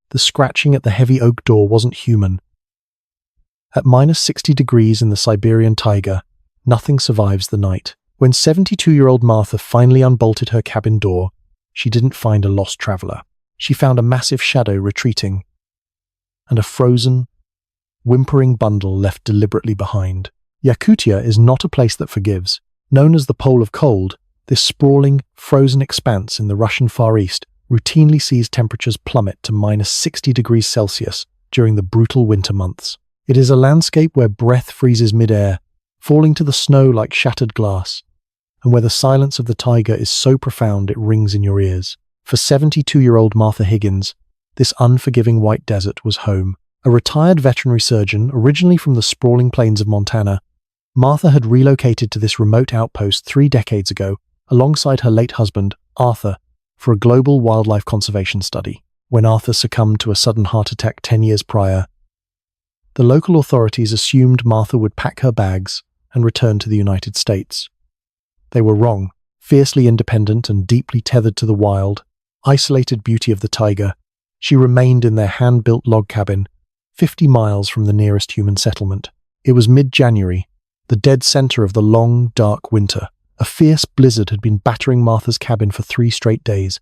The scratching at the heavy oak door wasn't human. At -60 degrees in the Siberian taiga, nothing survives the night. When 72-year-old Martha finally unbolted her cabin door, she didn't find a lost traveler. She found a massive shadow retreating, and a frozen, whimpering bundle left deliberately behind. Yakutia is not a place that forgives. Known as the Pole of Cold, this sprawling, frozen expanse in the Russian Far East routinely sees temperatures plummet to -60 degrees Celsius during the brutal winter months. It is a landscape where breath freezes mid-air, falling to the snow like shattered glass, and where the silence of the taiga is so profound it rings in your ears. For 72-year-old Martha Higgins, this unforgiving white desert was home. A retired veterinary surgeon, originally from the sprawling plains of Montana, Martha had relocated to this remote outpost 3 decades ago, alongside her late husband, Arthur, for a global wildlife conservation study. When Arthur succumbed to a sudden heart attack 10 years prior, the local authorities assumed Martha would pack her bags and return to the United States. They were wrong. Fiercely independent and deeply tethered to the wild, isolated beauty of the taiga, she remained in their hand-built log cabin, 50 miles from the nearest human settlement. It was mid-January, the dead center of the long, dark winter. A fierce blizzard had been battering Martha's cabin for 3 straight days,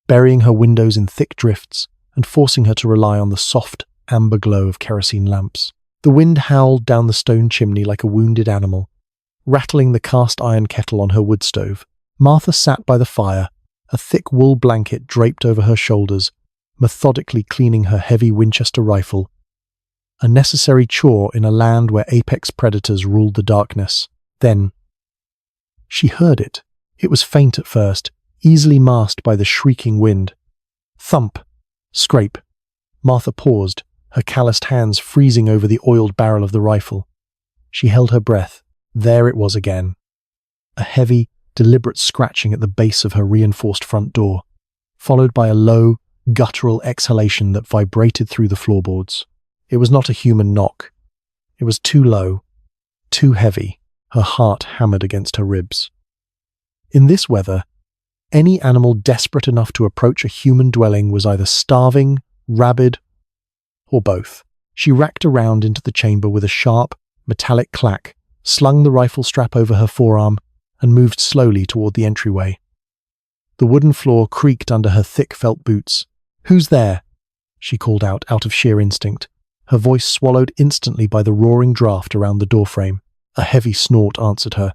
burying her windows in thick drifts and forcing her to rely on the soft, amber glow of kerosene lamps. The wind howled down the stone chimney like a wounded animal, rattling the cast-iron kettle on her wood stove. Martha sat by the fire, a thick wool blanket draped over her shoulders, methodically cleaning her heavy Winchester rifle, a necessary chore in a land where apex predators ruled the darkness. Then, she heard it. It was faint at first, easily masked by the shrieking wind. Thump. Scrape. Martha paused, her calloused hands freezing over the oiled barrel of the rifle. She held her breath. There it was again. A heavy, deliberate scratching at the base of her reinforced front door, followed by a low, guttural exhalation that vibrated through the floorboards. It was not a human knock. It was too low, too heavy. Her heart hammered against her ribs. In this weather, any animal desperate enough to approach a human dwelling was either starving, rabid, or both. She racked around into the chamber with a sharp, metallic clack, slung the rifle strap over her forearm, and moved slowly toward the entryway. The wooden floor creaked under her thick felt boots. "Who's there?" she called out of sheer instinct, her voice swallowed instantly by the roaring draft around the doorframe. A heavy snort answered her.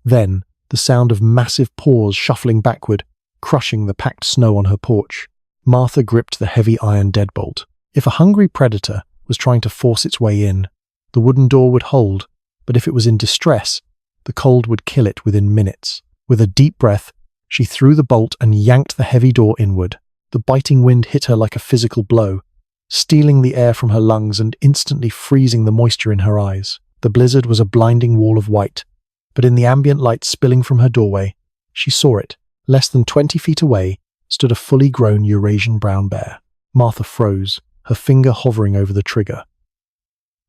Then, the sound of massive paws shuffling backward, crushing the packed snow on her porch. Martha gripped the heavy iron deadbolt. If a hungry predator was trying to force its way in, the wooden door would hold, but if it was in distress, the cold would kill it within minutes. With a deep breath, she threw the bolt and yanked the heavy door inward. The biting wind hit her like a physical blow, stealing the air from her lungs and instantly freezing the moisture in her eyes. The blizzard was a blinding wall of white, but in the ambient light spilling from her doorway, she saw it. Less than 20 feet away stood a fully grown Eurasian brown bear. Martha froze, her finger hovering over the trigger.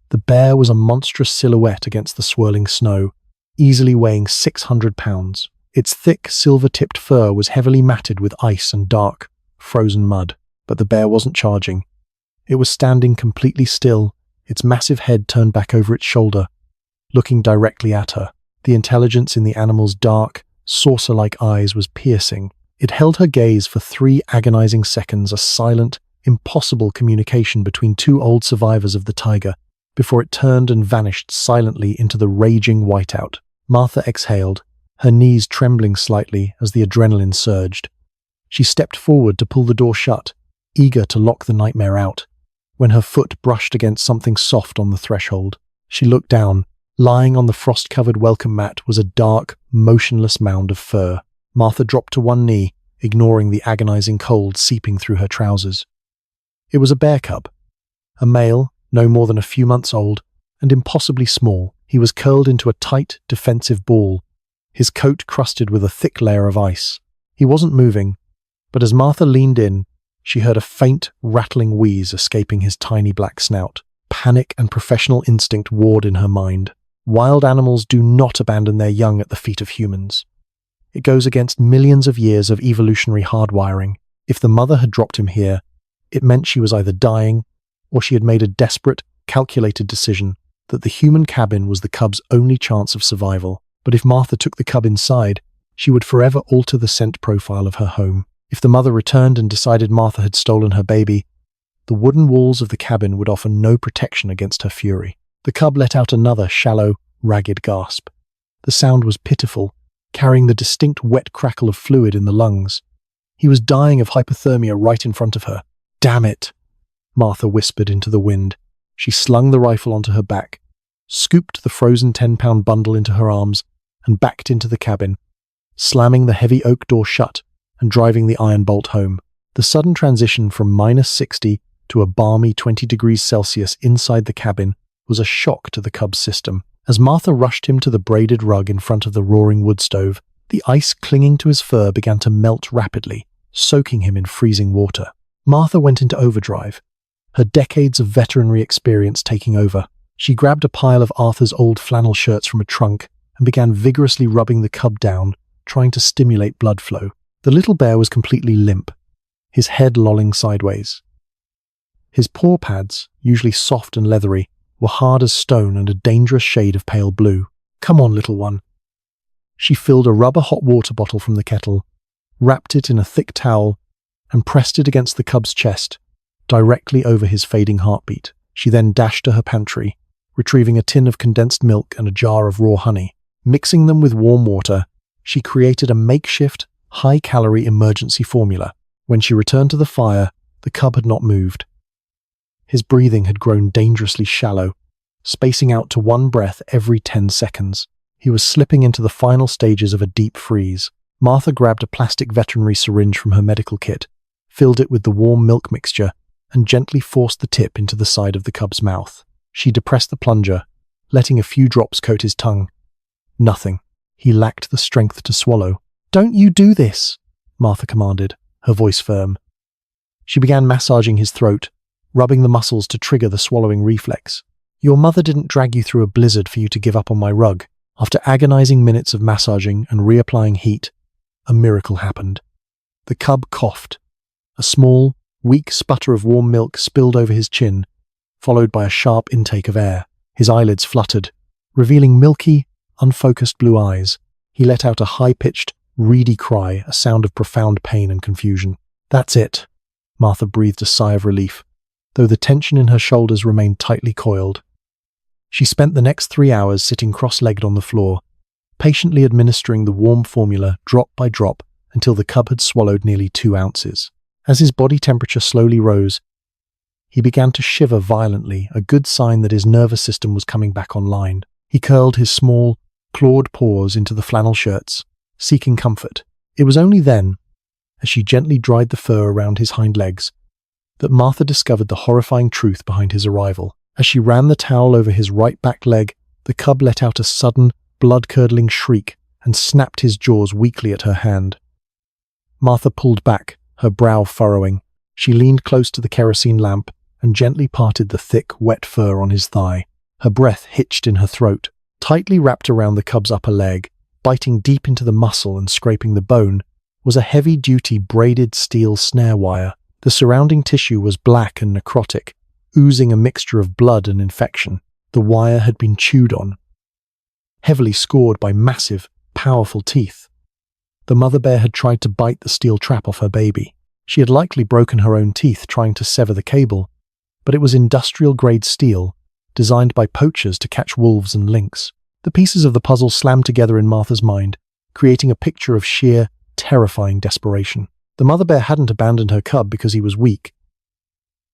The bear was a monstrous silhouette against the swirling snow, easily weighing 600 pounds. Its thick, silver-tipped fur was heavily matted with ice and dark, frozen mud, but the bear wasn't charging. It was standing completely still, its massive head turned back over its shoulder, looking directly at her. The intelligence in the animal's dark, saucer-like eyes was piercing. It held her gaze for 3 agonizing seconds, a silent, impossible communication between 2 old survivors of the taiga, before it turned and vanished silently into the raging whiteout. Martha exhaled, her knees trembling slightly as the adrenaline surged. She stepped forward to pull the door shut, eager to lock the nightmare out, when her foot brushed against something soft on the threshold. She looked down. Lying on the frost-covered welcome mat was a dark, motionless mound of fur. Martha dropped to one knee, ignoring the agonizing cold seeping through her trousers. It was a bear cub. A male, no more than a few months old, and impossibly small. He was curled into a tight, defensive ball, his coat crusted with a thick layer of ice. He wasn't moving, but as Martha leaned in, she heard a faint, rattling wheeze escaping his tiny black snout. Panic and professional instinct warred in her mind. Wild animals do not abandon their young at the feet of humans. It goes against millions of years of evolutionary hardwiring. If the mother had dropped him here, It meant she was either dying, or she had made a desperate, calculated decision that the human cabin was the cub's only chance of survival. But if Martha took the cub inside, she would forever alter the scent profile of her home. If the mother returned and decided Martha had stolen her baby, the wooden walls of the cabin would offer no protection against her fury. The cub let out another shallow, ragged gasp. The sound was pitiful, carrying the distinct wet crackle of fluid in the lungs. He was dying of hypothermia right in front of her. "Damn it," Martha whispered into the wind. She slung the rifle onto her back, scooped the frozen 10-pound bundle into her arms, and backed into the cabin, slamming the heavy oak door shut and driving the iron bolt home. The sudden transition from -60 to a balmy 20 degrees Celsius inside the cabin was a shock to the cub's system. As Martha rushed him to the braided rug in front of the roaring wood stove, the ice clinging to his fur began to melt rapidly, soaking him in freezing water. Martha went into overdrive, her decades of veterinary experience taking over. She grabbed a pile of Arthur's old flannel shirts from a trunk and began vigorously rubbing the cub down, trying to stimulate blood flow. The little bear was completely limp, his head lolling sideways. His paw pads, usually soft and leathery, were hard as stone and a dangerous shade of pale blue. "Come on, little one." She filled a rubber hot water bottle from the kettle, wrapped it in a thick towel, and pressed it against the cub's chest, directly over his fading heartbeat. She then dashed to her pantry, retrieving a tin of condensed milk and a jar of raw honey. Mixing them with warm water, she created a makeshift, high-calorie emergency formula. When she returned to the fire, the cub had not moved. His breathing had grown dangerously shallow, spacing out to one breath every 10 seconds. He was slipping into the final stages of a deep freeze. Martha grabbed a plastic veterinary syringe from her medical kit, filled it with the warm milk mixture, and gently forced the tip into the side of the cub's mouth. She depressed the plunger, letting a few drops coat his tongue. Nothing. He lacked the strength to swallow. "Don't you do this," Martha commanded, her voice firm. She began massaging his throat, rubbing the muscles to trigger the swallowing reflex. "Your mother didn't drag you through a blizzard for you to give up on my rug." After agonizing minutes of massaging and reapplying heat, a miracle happened. The cub coughed. A small, weak sputter of warm milk spilled over his chin, followed by a sharp intake of air. His eyelids fluttered, revealing milky, unfocused blue eyes. He let out a high-pitched, reedy cry, a sound of profound pain and confusion. "That's it," Martha breathed a sigh of relief, though the tension in her shoulders remained tightly coiled. She spent the next 3 hours sitting cross-legged on the floor, patiently administering the warm formula drop by drop until the cub had swallowed nearly 2 ounces. As his body temperature slowly rose, he began to shiver violently, a good sign that his nervous system was coming back online. He curled his small, clawed paws into the flannel shirts, seeking comfort. It was only then, as she gently dried the fur around his hind legs, that Martha discovered the horrifying truth behind his arrival. As she ran the towel over his right back leg, the cub let out a sudden, blood-curdling shriek and snapped his jaws weakly at her hand. Martha pulled back, her brow furrowing. She leaned close to the kerosene lamp and gently parted the thick, wet fur on his thigh. Her breath hitched in her throat, tightly wrapped around the cub's upper leg, biting deep into the muscle and scraping the bone, was a heavy-duty braided steel snare wire. The surrounding tissue was black and necrotic, oozing a mixture of blood and infection. The wire had been chewed on, heavily scored by massive, powerful teeth. The mother bear had tried to bite the steel trap off her baby. She had likely broken her own teeth trying to sever the cable, but it was industrial-grade steel, designed by poachers to catch wolves and lynx. The pieces of the puzzle slammed together in Martha's mind, creating a picture of sheer, terrifying desperation. The mother bear hadn't abandoned her cub because he was weak.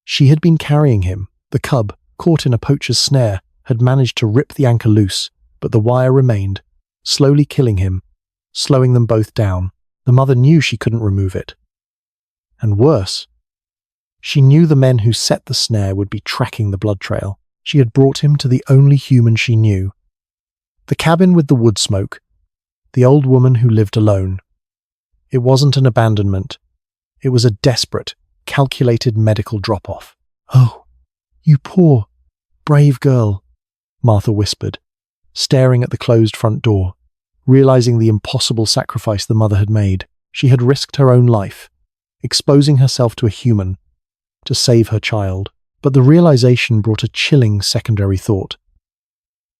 She had been carrying him. The cub, caught in a poacher's snare, had managed to rip the anchor loose, but the wire remained, slowly killing him, slowing them both down. The mother knew she couldn't remove it. And worse, she knew the men who set the snare would be tracking the blood trail. She had brought him to the only human she knew. The cabin with the wood smoke. The old woman who lived alone. It wasn't an abandonment. It was a desperate, calculated medical drop-off. "Oh, you poor, brave girl," Martha whispered, staring at the closed front door, realizing the impossible sacrifice the mother had made. She had risked her own life, exposing herself to a human, to save her child. But the realization brought a chilling secondary thought.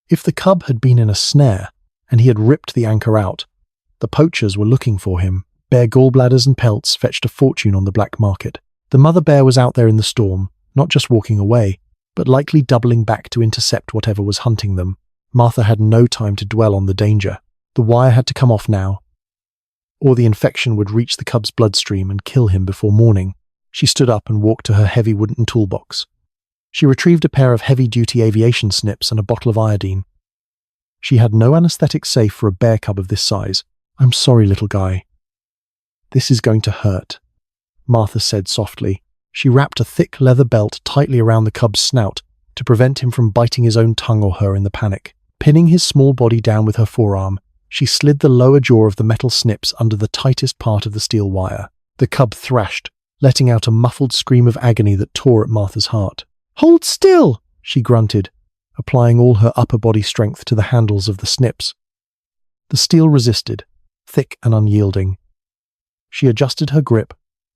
If the cub had been in a snare, and he had ripped the anchor out, the poachers were looking for him. Bear gallbladders and pelts fetched a fortune on the black market. The mother bear was out there in the storm, not just walking away, but likely doubling back to intercept whatever was hunting them. Martha had no time to dwell on the danger. The wire had to come off now, or the infection would reach the cub's bloodstream and kill him before morning. She stood up and walked to her heavy wooden toolbox. She retrieved a pair of heavy-duty aviation snips and a bottle of iodine. She had no anesthetic safe for a bear cub of this size. "I'm sorry, little guy. This is going to hurt," Martha said softly. She wrapped a thick leather belt tightly around the cub's snout to prevent him from biting his own tongue or her in the panic. Pinning his small body down with her forearm, she slid the lower jaw of the metal snips under the tightest part of the steel wire. The cub thrashed, letting out a muffled scream of agony that tore at Martha's heart. "Hold still!" she grunted, applying all her upper body strength to the handles of the snips. The steel resisted, thick and unyielding. She adjusted her grip,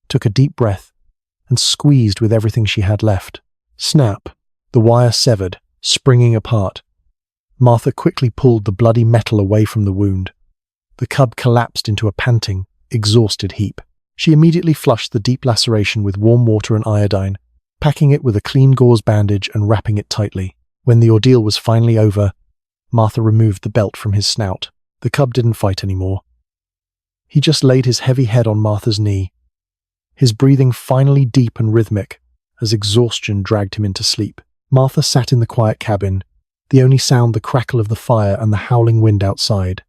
took a deep breath, and squeezed with everything she had left. Snap! The wire severed, springing apart. Martha quickly pulled the bloody metal away from the wound. The cub collapsed into a panting, exhausted heap. She immediately flushed the deep laceration with warm water and iodine, packing it with a clean gauze bandage and wrapping it tightly. When the ordeal was finally over, Martha removed the belt from his snout. The cub didn't fight anymore. He just laid his heavy head on Martha's knee, his breathing finally deep and rhythmic as exhaustion dragged him into sleep. Martha sat in the quiet cabin, the only sound the crackle of the fire and the howling wind outside.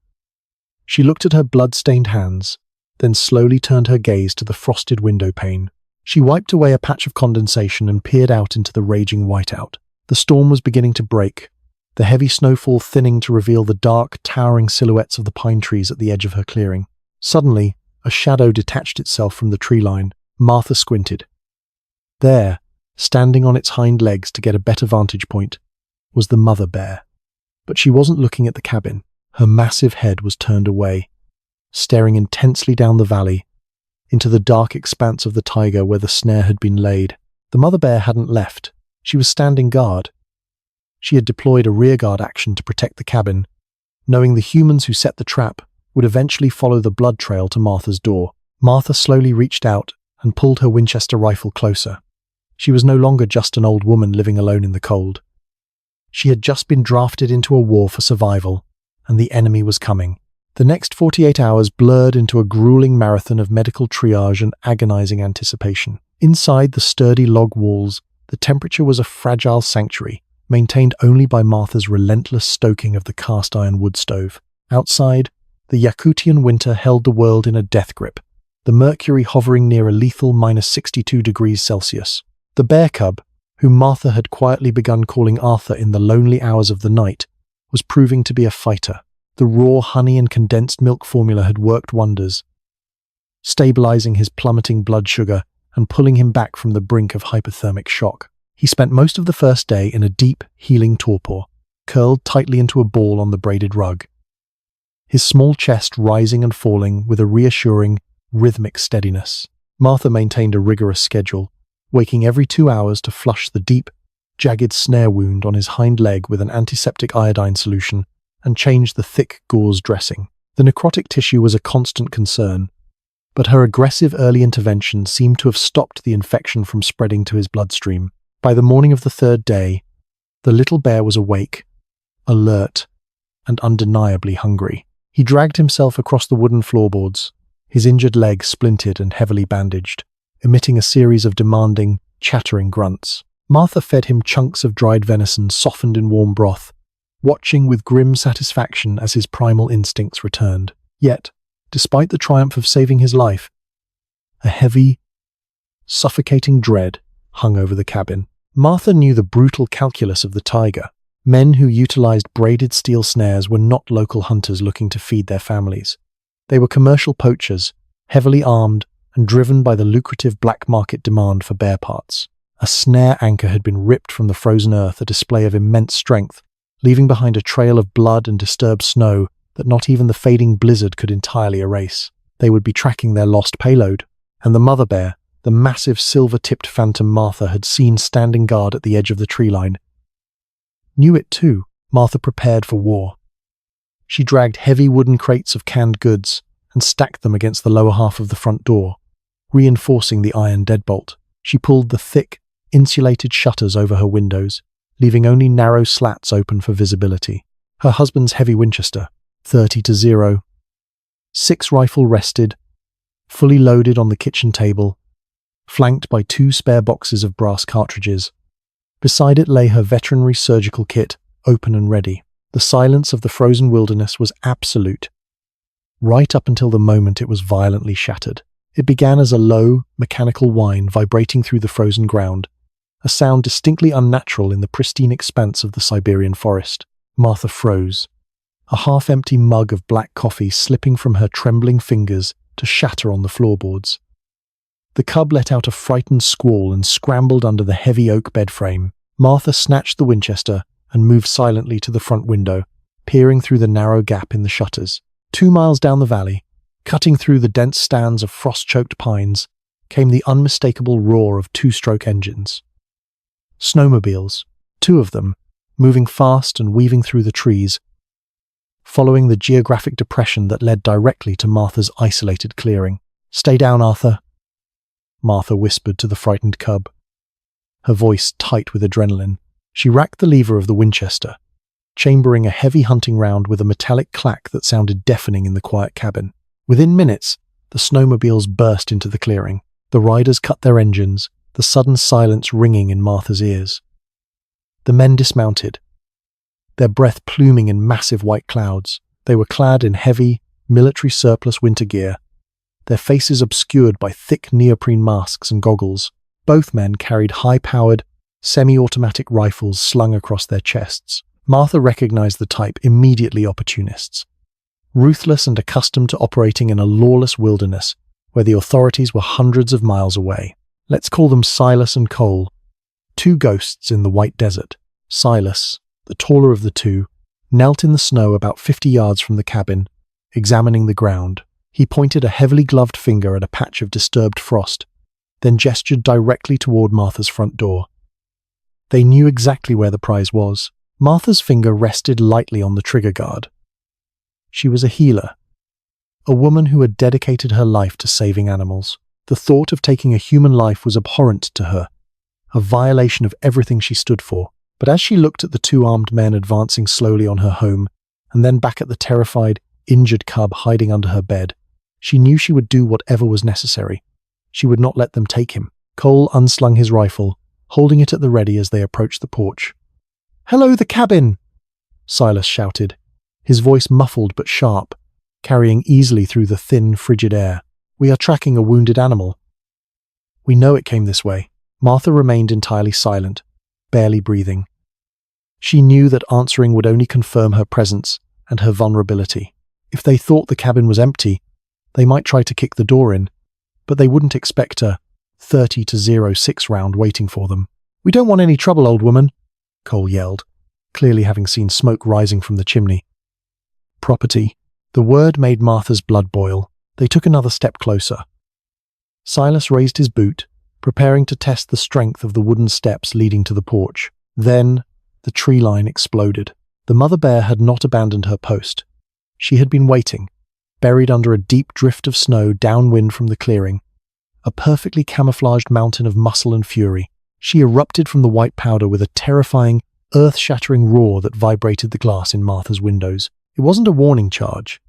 She looked at her blood-stained hands, then slowly turned her gaze to the frosted window pane. She wiped away a patch of condensation and peered out into the raging whiteout. The storm was beginning to break, the heavy snowfall thinning to reveal the dark, towering silhouettes of the pine trees at the edge of her clearing. Suddenly, a shadow detached itself from the tree line. Martha squinted. There, standing on its hind legs to get a better vantage point, was the mother bear. But she wasn't looking at the cabin. Her massive head was turned away, staring intensely down the valley, into the dark expanse of the taiga where the snare had been laid. The mother bear hadn't left. She was standing guard. She had deployed a rearguard action to protect the cabin, knowing the humans who set the trap would eventually follow the blood trail to Martha's door. Martha slowly reached out and pulled her Winchester rifle closer. She was no longer just an old woman living alone in the cold. She had just been drafted into a war for survival, and the enemy was coming. The next 48 hours blurred into a grueling marathon of medical triage and agonizing anticipation. Inside the sturdy log walls, the temperature was a fragile sanctuary, maintained only by Martha's relentless stoking of the cast-iron wood stove. Outside, the Yakutian winter held the world in a death grip, the mercury hovering near a lethal -62 degrees Celsius. The bear cub, whom Martha had quietly begun calling Arthur in the lonely hours of the night, was proving to be a fighter. The raw honey and condensed milk formula had worked wonders, stabilizing his plummeting blood sugar and pulling him back from the brink of hypothermic shock. He spent most of the first day in a deep, healing torpor, curled tightly into a ball on the braided rug, his small chest rising and falling with a reassuring, rhythmic steadiness. Martha maintained a rigorous schedule, waking every 2 hours to flush the deep, jagged snare wound on his hind leg with an antiseptic iodine solution and change the thick gauze dressing. The necrotic tissue was a constant concern, but her aggressive early intervention seemed to have stopped the infection from spreading to his bloodstream. By the morning of the third day, the little bear was awake, alert, and undeniably hungry. He dragged himself across the wooden floorboards, his injured leg splintered and heavily bandaged, emitting a series of demanding, chattering grunts. Martha fed him chunks of dried venison softened in warm broth, watching with grim satisfaction as his primal instincts returned. Yet, despite the triumph of saving his life, a heavy, suffocating dread hung over the cabin. Martha knew the brutal calculus of the taiga. Men who utilized braided steel snares were not local hunters looking to feed their families. They were commercial poachers, heavily armed and driven by the lucrative black market demand for bear parts. A snare anchor had been ripped from the frozen earth, a display of immense strength, leaving behind a trail of blood and disturbed snow that not even the fading blizzard could entirely erase. They would be tracking their lost payload, and the mother bear, the massive silver-tipped phantom Martha had seen standing guard at the edge of the tree line. Knew it too, Martha prepared for war. She dragged heavy wooden crates of canned goods and stacked them against the lower half of the front door, reinforcing the iron deadbolt. She pulled the thick, insulated shutters over her windows, leaving only narrow slats open for visibility. Her husband's heavy Winchester, 30-0, 6 rifle rested, fully loaded on the kitchen table, flanked by 2 spare boxes of brass cartridges. Beside it lay her veterinary surgical kit, open and ready. The silence of the frozen wilderness was absolute, right up until the moment it was violently shattered. It began as a low, mechanical whine vibrating through the frozen ground, a sound distinctly unnatural in the pristine expanse of the Siberian forest. Martha froze, a half-empty mug of black coffee slipping from her trembling fingers to shatter on the floorboards. The cub let out a frightened squall and scrambled under the heavy oak bed frame. Martha snatched the Winchester and moved silently to the front window, peering through the narrow gap in the shutters. 2 miles down the valley, cutting through the dense stands of frost-choked pines, came the unmistakable roar of 2-stroke engines. Snowmobiles, 2 of them, moving fast and weaving through the trees, following the geographic depression that led directly to Martha's isolated clearing. "Stay down, Arthur," Martha whispered to the frightened cub, her voice tight with adrenaline. She racked the lever of the Winchester, chambering a heavy hunting round with a metallic clack that sounded deafening in the quiet cabin. Within minutes, the snowmobiles burst into the clearing. The riders cut their engines, the sudden silence ringing in Martha's ears. The men dismounted, their breath pluming in massive white clouds. They were clad in heavy, military surplus winter gear, their faces obscured by thick neoprene masks and goggles. Both men carried high-powered, semi-automatic rifles slung across their chests. Martha recognized the type immediately: opportunists. Ruthless and accustomed to operating in a lawless wilderness where the authorities were hundreds of miles away. Let's call them Silas and Cole, 2 ghosts in the white desert. Silas, the taller of the 2, knelt in the snow about 50 yards from the cabin, examining the ground. He pointed a heavily gloved finger at a patch of disturbed frost, then gestured directly toward Martha's front door. They knew exactly where the prize was. Martha's finger rested lightly on the trigger guard. She was a healer, a woman who had dedicated her life to saving animals. The thought of taking a human life was abhorrent to her, a violation of everything she stood for. But as she looked at the 2 armed men advancing slowly on her home, and then back at the terrified, injured cub hiding under her bed, she knew she would do whatever was necessary. She would not let them take him. Cole unslung his rifle, holding it at the ready as they approached the porch. "Hello, the cabin!" Silas shouted, his voice muffled but sharp, carrying easily through the thin, frigid air. "We are tracking a wounded animal." "We know it came this way." Martha remained entirely silent, barely breathing. She knew that answering would only confirm her presence and her vulnerability. If they thought the cabin was empty, they might try to kick the door in, but they wouldn't expect a 30-0 round waiting for them. "We don't want any trouble, old woman," Cole yelled, clearly having seen smoke rising from the chimney. "Property." The word made Martha's blood boil. They took another step closer. Silas raised his boot, preparing to test the strength of the wooden steps leading to the porch. Then, the tree line exploded. The mother bear had not abandoned her post. She had been waiting, buried under a deep drift of snow downwind from the clearing, a perfectly camouflaged mountain of muscle and fury. She erupted from the white powder with a terrifying, earth-shattering roar that vibrated the glass in Martha's windows. It wasn't a warning charge.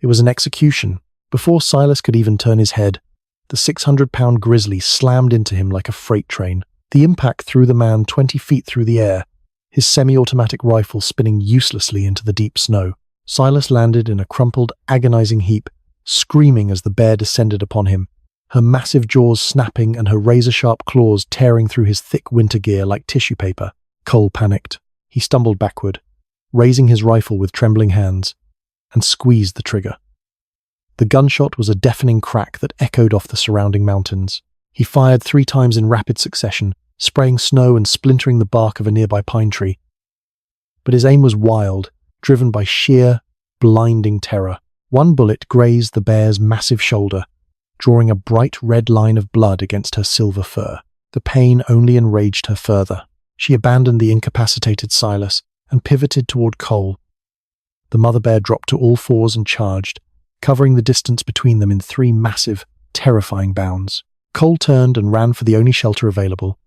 It was an execution. Before Silas could even turn his head, the 600-pound grizzly slammed into him like a freight train. The impact threw the man 20 feet through the air, his semi-automatic rifle spinning uselessly into the deep snow. Silas landed in a crumpled, agonizing heap, screaming as the bear descended upon him, her massive jaws snapping and her razor-sharp claws tearing through his thick winter gear like tissue paper. Cole panicked. He stumbled backward, raising his rifle with trembling hands, and squeezed the trigger. The gunshot was a deafening crack that echoed off the surrounding mountains. He fired 3 times in rapid succession, spraying snow and splintering the bark of a nearby pine tree. But his aim was wild, driven by sheer, blinding terror. One bullet grazed the bear's massive shoulder, drawing a bright red line of blood against her silver fur. The pain only enraged her further. She abandoned the incapacitated Silas and pivoted toward Cole. The mother bear dropped to all fours and charged, covering the distance between them in 3 massive, terrifying bounds. Cole turned and ran for the only shelter available,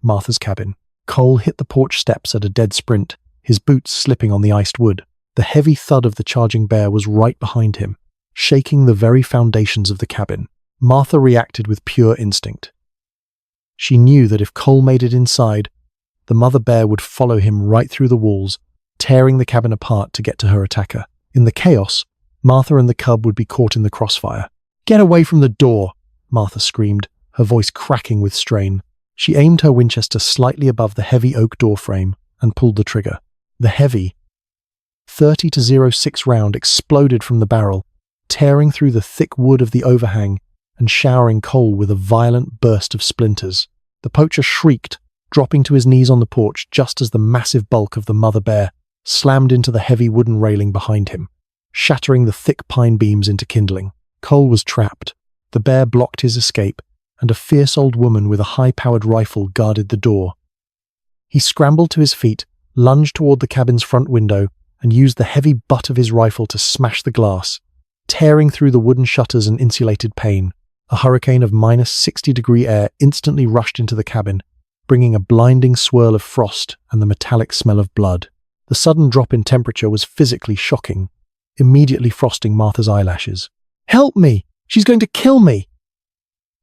Martha's cabin. Cole hit the porch steps at a dead sprint, his boots slipping on the iced wood. The heavy thud of the charging bear was right behind him, shaking the very foundations of the cabin. Martha reacted with pure instinct. She knew that if Cole made it inside, the mother bear would follow him right through the walls, tearing the cabin apart to get to her attacker. In the chaos, Martha and the cub would be caught in the crossfire. "Get away from the door!" Martha screamed, her voice cracking with strain. She aimed her Winchester slightly above the heavy oak door frame and pulled the trigger. The heavy 30-06 round exploded from the barrel, tearing through the thick wood of the overhang and showering Cole with a violent burst of splinters. The poacher shrieked, dropping to his knees on the porch just as the massive bulk of the mother bear slammed into the heavy wooden railing behind him, shattering the thick pine beams into kindling. Cole was trapped. The bear blocked his escape, and a fierce old woman with a high-powered rifle guarded the door. He scrambled to his feet, lunged toward the cabin's front window, and used the heavy butt of his rifle to smash the glass, tearing through the wooden shutters and insulated pane. A hurricane of -60-degree air instantly rushed into the cabin, bringing a blinding swirl of frost and the metallic smell of blood. The sudden drop in temperature was physically shocking, immediately frosting Martha's eyelashes. "Help me! She's going to kill me!"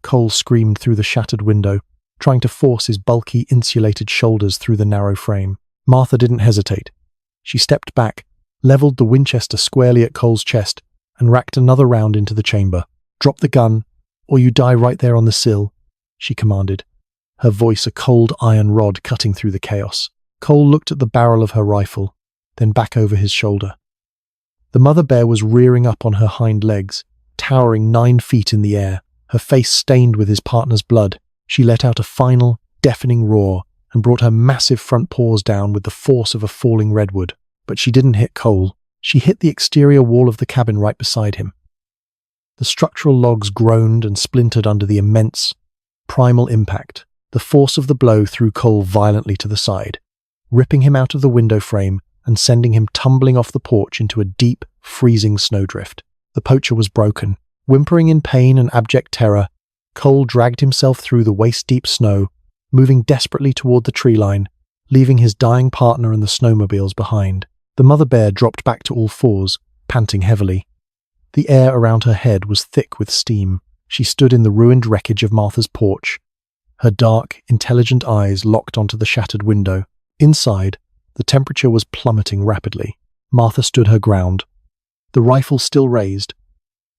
Cole screamed through the shattered window, trying to force his bulky, insulated shoulders through the narrow frame. Martha didn't hesitate. She stepped back, leveled the Winchester squarely at Cole's chest, and racked another round into the chamber. "Drop the gun, or you die right there on the sill," she commanded, her voice a cold iron rod cutting through the chaos. Cole looked at the barrel of her rifle, then back over his shoulder. The mother bear was rearing up on her hind legs, towering 9 feet in the air, her face stained with his partner's blood. She let out a final, deafening roar and brought her massive front paws down with the force of a falling redwood. But she didn't hit Cole. She hit the exterior wall of the cabin right beside him. The structural logs groaned and splintered under the immense, primal impact. The force of the blow threw Cole violently to the side, ripping him out of the window frame and sending him tumbling off the porch into a deep, freezing snowdrift. The poacher was broken. Whimpering in pain and abject terror, Cole dragged himself through the waist-deep snow, moving desperately toward the tree line, leaving his dying partner and the snowmobiles behind. The mother bear dropped back to all fours, panting heavily. The air around her head was thick with steam. She stood in the ruined wreckage of Martha's porch, her dark, intelligent eyes locked onto the shattered window. Inside, the temperature was plummeting rapidly. Martha stood her ground, the rifle still raised,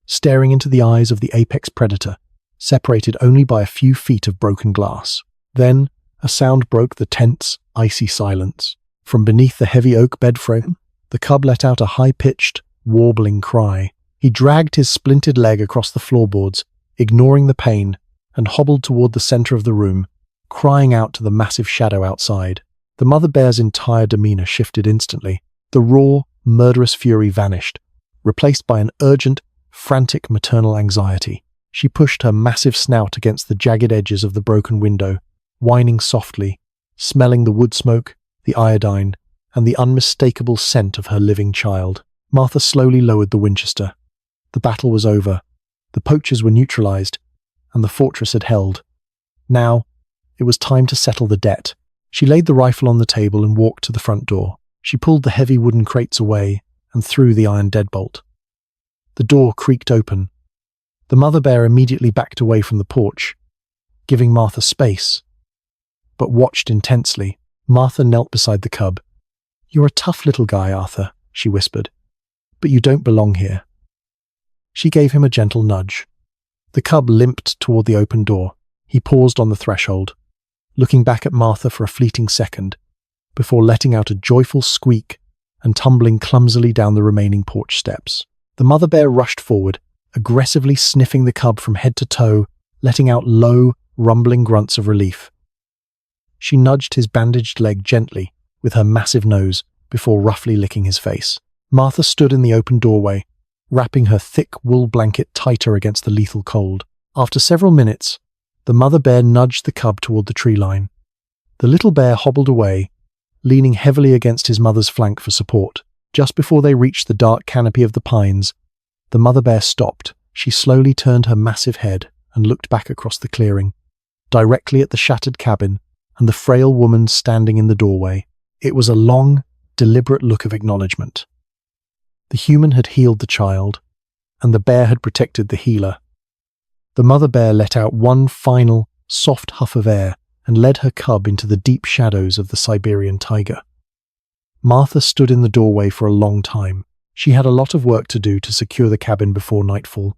staring into the eyes of the apex predator, separated only by a few feet of broken glass. Then, a sound broke the tense, icy silence. From beneath the heavy oak bed frame, the cub let out a high-pitched, warbling cry. He dragged his splintered leg across the floorboards, ignoring the pain, and hobbled toward the center of the room, crying out to the massive shadow outside. The mother bear's entire demeanor shifted instantly. The raw, murderous fury vanished, replaced by an urgent, frantic maternal anxiety. She pushed her massive snout against the jagged edges of the broken window, whining softly, smelling the wood smoke, the iodine, and the unmistakable scent of her living child. Martha slowly lowered the Winchester. The battle was over. The poachers were neutralized, and the fortress had held. Now, it was time to settle the debt. She laid the rifle on the table and walked to the front door. She pulled the heavy wooden crates away and threw the iron deadbolt. The door creaked open. The mother bear immediately backed away from the porch, giving Martha space, but watched intensely. Martha knelt beside the cub. "You're a tough little guy, Arthur," she whispered, "but you don't belong here." She gave him a gentle nudge. The cub limped toward the open door. He paused on the threshold, looking back at Martha for a fleeting second, before letting out a joyful squeak and tumbling clumsily down the remaining porch steps. The mother bear rushed forward, aggressively sniffing the cub from head to toe, letting out low, rumbling grunts of relief. She nudged his bandaged leg gently with her massive nose before roughly licking his face. Martha stood in the open doorway, wrapping her thick wool blanket tighter against the lethal cold. After several minutes, the mother bear nudged the cub toward the tree line. The little bear hobbled away, leaning heavily against his mother's flank for support. Just before they reached the dark canopy of the pines, the mother bear stopped. She slowly turned her massive head and looked back across the clearing, directly at the shattered cabin and the frail woman standing in the doorway. It was a long, deliberate look of acknowledgement. The human had healed the child, and the bear had protected the healer. The mother bear let out one final, soft huff of air and led her cub into the deep shadows of the Siberian taiga. Martha stood in the doorway for a long time. She had a lot of work to do to secure the cabin before nightfall,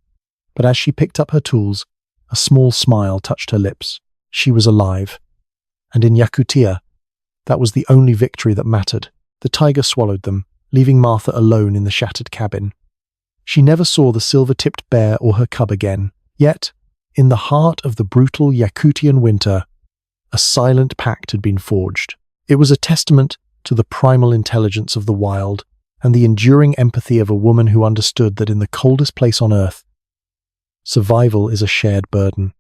but as she picked up her tools, a small smile touched her lips. She was alive. And in Yakutia, that was the only victory that mattered. The tiger swallowed them, leaving Martha alone in the shattered cabin. She never saw the silver-tipped bear or her cub again. Yet, in the heart of the brutal Yakutian winter, a silent pact had been forged. It was a testament to the primal intelligence of the wild and the enduring empathy of a woman who understood that in the coldest place on earth, survival is a shared burden.